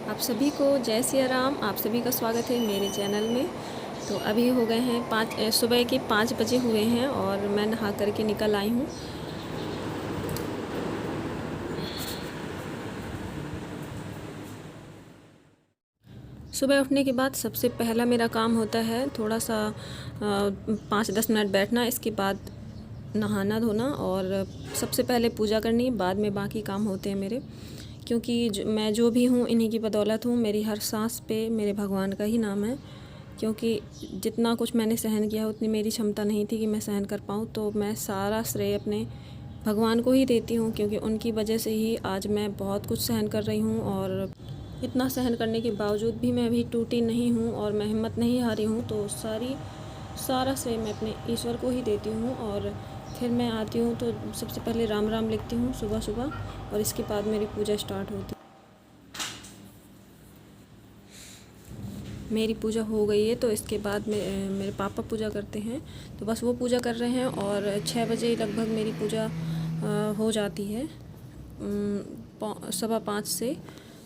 आप सभी को जय सिया राम। आप सभी का स्वागत है मेरे चैनल में। तो अभी हो गए हैं सुबह के 5 बजे हुए हैं और मैं नहा करके निकल आई हूँ। सुबह उठने के बाद सबसे पहला मेरा काम होता है थोड़ा सा 5-10 मिनट बैठना, इसके बाद नहाना धोना और सबसे पहले पूजा करनी, बाद में बाकी काम होते हैं मेरे। क्योंकि मैं जो भी हूँ इन्हीं की बदौलत हूँ। मेरी हर सांस पे मेरे भगवान का ही नाम है। क्योंकि जितना कुछ मैंने सहन किया उतनी मेरी क्षमता नहीं थी कि मैं सहन कर पाऊँ, तो मैं सारा श्रेय अपने भगवान को ही देती हूँ। क्योंकि उनकी वजह से ही आज मैं बहुत कुछ सहन कर रही हूँ और इतना सहन करने के बावजूद भी मैं अभी टूटी नहीं हूँ और मैं हिम्मत नहीं हारी हूँ। तो सारा श्रेय मैं अपने ईश्वर को ही देती हूँ। और फिर मैं आती हूँ तो सबसे पहले राम राम लिखती हूँ सुबह सुबह और इसके बाद मेरी पूजा स्टार्ट होती है। मेरी पूजा हो गई है तो इसके बाद मेरे पापा पूजा करते हैं, तो बस वो पूजा कर रहे हैं और 6 बजे लगभग मेरी पूजा हो जाती है। 5:15 से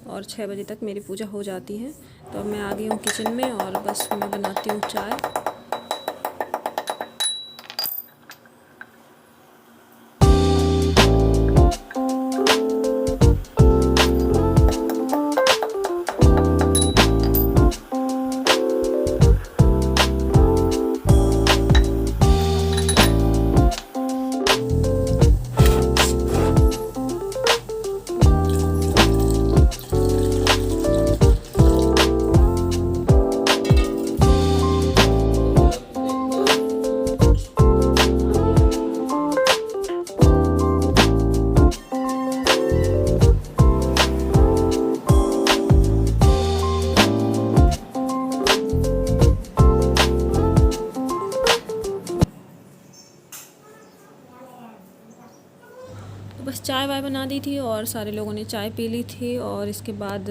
और 6 बजे तक मेरी पूजा हो जाती है। तो अब मैं आ गई हूँ किचन में और बस मैं बनाती हूँ चाय। तो बस चाय वाय बना दी थी और सारे लोगों ने चाय पी ली थी। और इसके बाद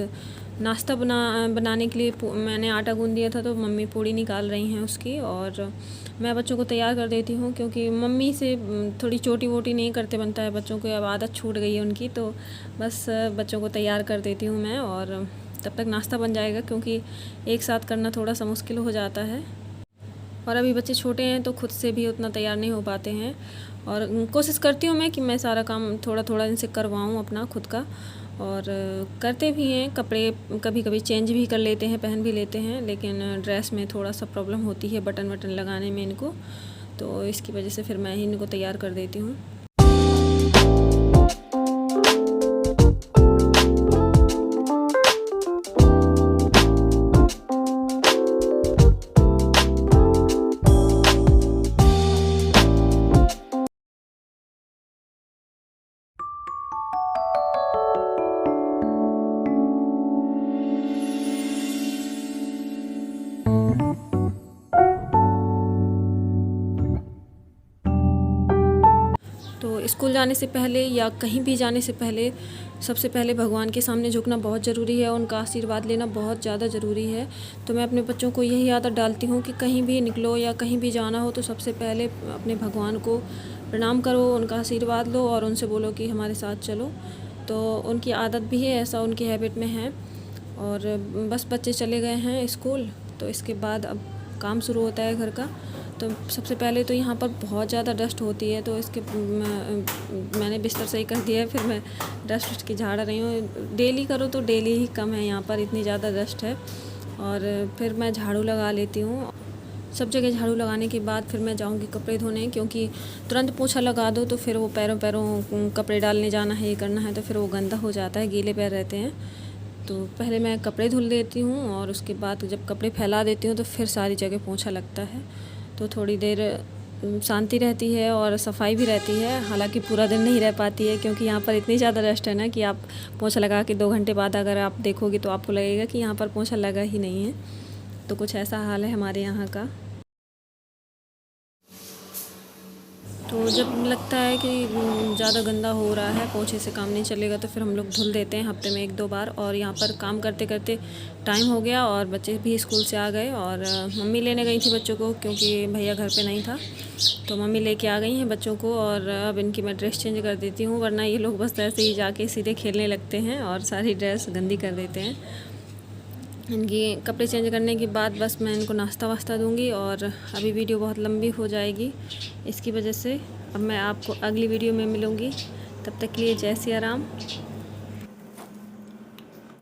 नाश्ता बनाने के लिए मैंने आटा गूँध दिया था, तो मम्मी पूड़ी निकाल रही हैं उसकी और मैं बच्चों को तैयार कर देती हूँ। क्योंकि मम्मी से थोड़ी चोटी वोटी नहीं करते बनता है, बच्चों को अब आदत छूट गई है उनकी, तो बस बच्चों को तैयार कर देती हूँ मैं और तब तक नाश्ता बन जाएगा। क्योंकि एक साथ करना थोड़ा सा मुश्किल हो जाता है और अभी बच्चे छोटे हैं तो खुद से भी उतना तैयार नहीं हो पाते हैं। और कोशिश करती हूँ मैं कि मैं सारा काम थोड़ा थोड़ा इनसे करवाऊँ अपना खुद का। और करते भी हैं, कपड़े कभी कभी चेंज भी कर लेते हैं, पहन भी लेते हैं, लेकिन ड्रेस में थोड़ा सा प्रॉब्लम होती है बटन वटन लगाने में इनको, तो इसकी वजह से फिर मैं ही इनको तैयार कर देती हूँ। तो स्कूल जाने से पहले या कहीं भी जाने से पहले सबसे पहले भगवान के सामने झुकना बहुत ज़रूरी है, उनका आशीर्वाद लेना बहुत ज़्यादा ज़रूरी है। तो मैं अपने बच्चों को यही आदत डालती हूँ कि कहीं भी निकलो या कहीं भी जाना हो तो सबसे पहले अपने भगवान को प्रणाम करो, उनका आशीर्वाद लो और उनसे बोलो कि हमारे साथ चलो। तो उनकी आदत भी है, ऐसा उनकी हैबिट में है। और बस बच्चे चले गए हैं स्कूल, तो इसके बाद अब काम शुरू होता है घर का। तो सबसे पहले तो यहाँ पर बहुत ज़्यादा डस्ट होती है, तो इसके मैंने बिस्तर सही कर दिया है, फिर मैं डस्ट की झाड़ रही हूँ। डेली करो तो डेली ही कम है, यहाँ पर इतनी ज़्यादा डस्ट है। और फिर मैं झाड़ू लगा लेती हूँ। सब जगह झाड़ू लगाने के बाद फिर मैं जाऊँगी कपड़े धोने, क्योंकि तुरंत पोछा लगा दो तो फिर वो पैरों पैरों कपड़े डालने जाना है, ये करना है, तो फिर वो गंदा हो जाता है, गीले पैर रहते हैं। तो पहले मैं कपड़े धुल देती हूँ और उसके बाद जब कपड़े फैला देती हूँ तो फिर सारी जगह पोंछा लगता है। तो थोड़ी देर शांति रहती है और सफाई भी रहती है। हालांकि पूरा दिन नहीं रह पाती है, क्योंकि यहाँ पर इतनी ज़्यादा डस्ट है ना कि आप पोंछा लगा के 2 घंटे बाद अगर आप देखोगे तो आपको लगेगा कि यहाँ पर पोंछा लगा ही नहीं है। तो कुछ ऐसा हाल है हमारे यहाँ का। तो जब लगता है कि ज़्यादा गंदा हो रहा है, पोछे से काम नहीं चलेगा, तो फिर हम लोग धुल देते हैं हफ्ते में 1-2 बार। और यहाँ पर काम करते करते टाइम हो गया और बच्चे भी स्कूल से आ गए और मम्मी लेने गई थी बच्चों को, क्योंकि भैया घर पे नहीं था। तो मम्मी लेके आ गई हैं बच्चों को और अब इनकी मैं ड्रेस चेंज कर देती हूँ, वरना ये लोग बस ऐसे ही जाके सीधे खेलने लगते हैं और सारी ड्रेस गंदी कर देते हैं। इनके कपड़े चेंज करने के बाद बस मैं इनको नाश्ता वास्ता दूंगी। और अभी वीडियो बहुत लंबी हो जाएगी इसकी वजह से। अब मैं आपको अगली वीडियो में मिलूँगी, तब तक के लिए जय सिया राम।